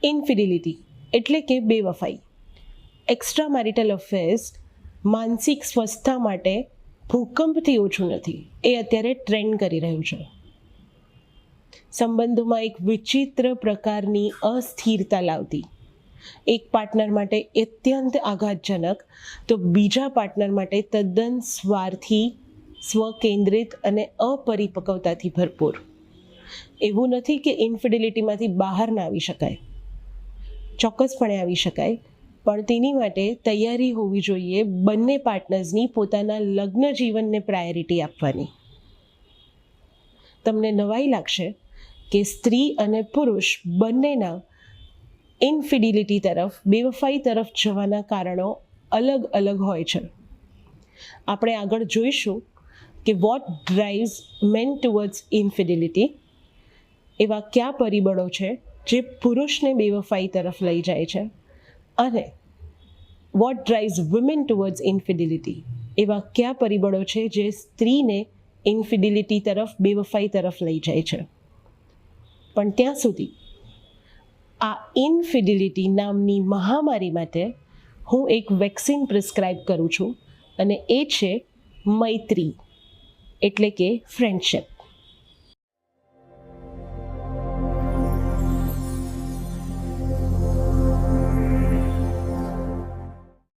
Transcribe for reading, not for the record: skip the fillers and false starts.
ઇન્ફિડિલિટી એટલે કે બેવફાઈ. Extra marital affairs માનસિક સ્વસ્થતા માટે ભૂકંપથી ઓછું નથી. એ અત્યારે ટ્રેન્ડ કરી રહ્યું છે. સંબંધોમાં એક વિચિત્ર પ્રકારની અસ્થિરતા લાવતી, એક પાર્ટનર માટે અત્યંત આઘાતજનક તો બીજા પાર્ટનર માટે તદ્દન સ્વાર્થી, સ્વકેન્દ્રિત અને અપરિપક્વતાથી ભરપૂર. એવું નથી કે ઇન્ફિડિલિટીમાંથી બહાર ના આવી શકાય, ચોક્કસપણે આવી શકાય, પણ તેની માટે તૈયારી હોવી જોઈએ બંને પાર્ટનર્સની પોતાના લગ્ન જીવનને પ્રાયોરિટી આપવાની. તમને નવાઈ લાગશે કે સ્ત્રી અને પુરુષ બંનેના ઇન્ફિડિલિટી તરફ, બેવફાઈ તરફ જવાના કારણો અલગ અલગ હોય છે. આપણે આગળ જોઈશું કે વોટ ડ્રાઇવ્સ મેન ટુવર્ડ્સ ઇન્ફિડિલિટી, એવા કયા પરિબળો છે જે પુરુષને બેવફાઈ તરફ લઈ જાય છે, અને વોટ ડ્રાઇવ્સ વુમેન ટુવર્ડ્સ ઇન્ફિડિલિટી, એવા કયા પરિબળો છે જે સ્ત્રીને ઇન્ફિડિલિટી તરફ, બેવફાઈ તરફ લઈ જાય છે. પણ ત્યાં સુધી આ ઇન્ફિડિલિટી નામની મહામારી માટે હું એક વેક્સિન પ્રિસ્ક્રાઇબ કરું છું, અને એ છે મૈત્રી, એટલે કે ફ્રેન્ડશિપ.